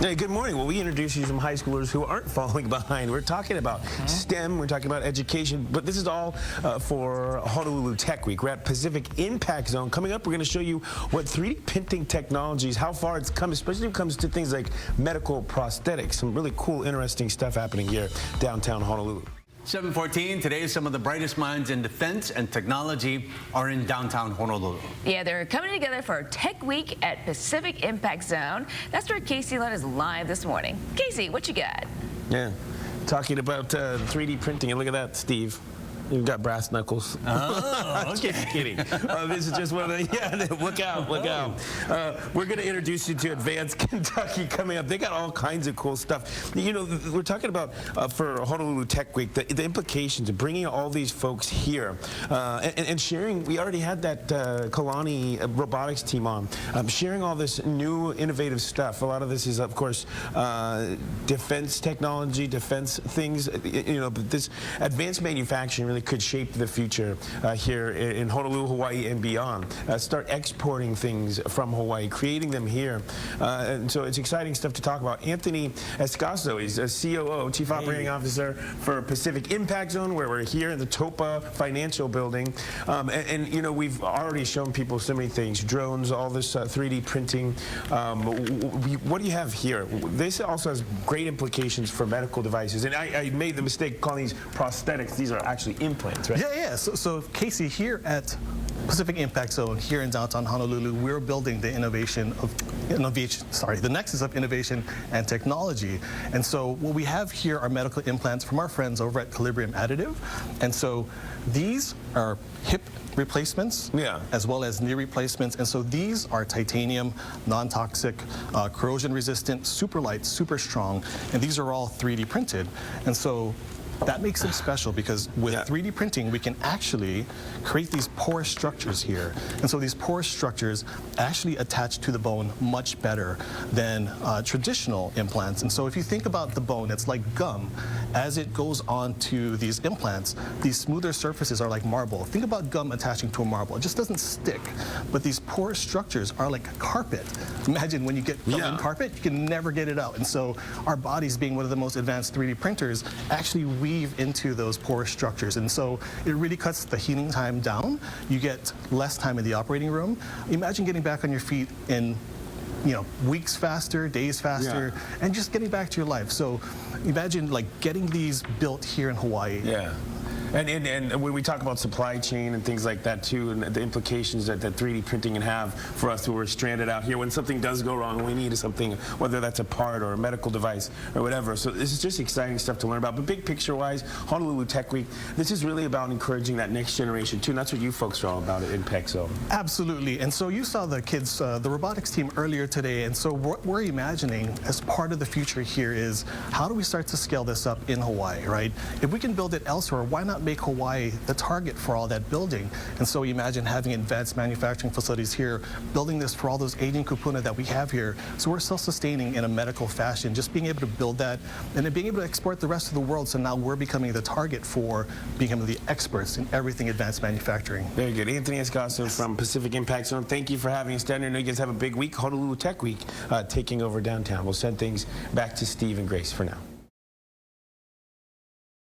Hey, good morning. Well, we introduced you to some high schoolers who aren't falling behind. We're talking about STEM, we're talking about education, but this is all for Honolulu Tech Week. We're at Pacific Impact Zone. Coming up, we're going to show you what 3D printing technologies, how far it's come, especially when it comes to things like medical prosthetics. Some really cool, interesting stuff happening here downtown Honolulu. 7:14, today some of the brightest minds in defense and technology are in downtown Honolulu. Yeah, they're coming together for Tech Week at Pacific Impact Zone. That's where Casey Lund is live this morning. Casey, what you got? Yeah, talking about 3D printing, and look at that, Steve. You've got brass knuckles. Oh, okay. Just kidding. This is just one of the, yeah, look out, look out. We're going to introduce you to Advanced Kentucky coming up. They got all kinds of cool stuff. You know, we're talking about, for Honolulu Tech Week, the implications of bringing all these folks here and sharing. We already had that Kalani robotics team on, sharing all this new innovative stuff. A lot of this is, of course, defense technology, defense things, you know, but this advanced manufacturing really could shape the future here in Honolulu, Hawaii, and beyond. Start exporting things from Hawaii, creating them here. And so it's exciting stuff to talk about. Anthony Escasa, he's a COO, Chief Operating Officer for Pacific Impact Zone, where we're here in the Topa Financial Building. And you know, we've already shown people so many things, drones, all this 3D printing. What do you have here? This also has great implications for medical devices. And I made the mistake calling these prosthetics. These are actually implants, right? Yeah. So Casey, here at Pacific Impact Zone here in downtown Honolulu, we're building the the nexus of innovation and technology. And so what we have here are medical implants from our friends over at Calibrium Additive. And so these are hip replacements, as well as knee replacements. And so these are titanium, non-toxic, corrosion resistant, super light, super strong, and these are all 3D printed. And so that makes them special because with 3D printing, we can actually create these porous structures here. And so these porous structures actually attach to the bone much better than traditional implants. And so if you think about the bone, it's like gum. As it goes on to these implants, these smoother surfaces are like marble. Think about gum attaching to a marble. It just doesn't stick. But these porous structures are like carpet. Imagine when you get gum in carpet, you can never get it out. And so our bodies, being one of the most advanced 3D printers, actually weave into those porous structures. And so it really cuts the healing time down. You get less time in the operating room. Imagine getting back on your feet in weeks faster, days faster, and just getting back to your life. So imagine like getting these built here in Hawaii. Yeah. And when we talk about supply chain and things like that too, and the implications that 3D printing can have for us who are stranded out here when something does go wrong, we need something, whether that's a part or a medical device or whatever. So this is just exciting stuff to learn about. But big picture-wise, Honolulu Tech Week, this is really about encouraging that next generation too, and that's what you folks are all about at Impact Zone. Absolutely. And so you saw the kids, the robotics team earlier today, and so what we're imagining as part of the future here is how do we start to scale this up in Hawaii, right? If we can build it elsewhere, why not make Hawaii the target for all that building? And so imagine having advanced manufacturing facilities here, building this for all those aging kupuna that we have here. So we're self-sustaining in a medical fashion, just being able to build that and then being able to export the rest of the world. So now we're becoming the target for becoming the experts in everything advanced manufacturing. Very good. Anthony Escasa from Pacific Impact Zone, thank you for having us down here. I know you guys have a big week, Honolulu Tech Week, taking over downtown. We'll send things back to Steve and Grace for now.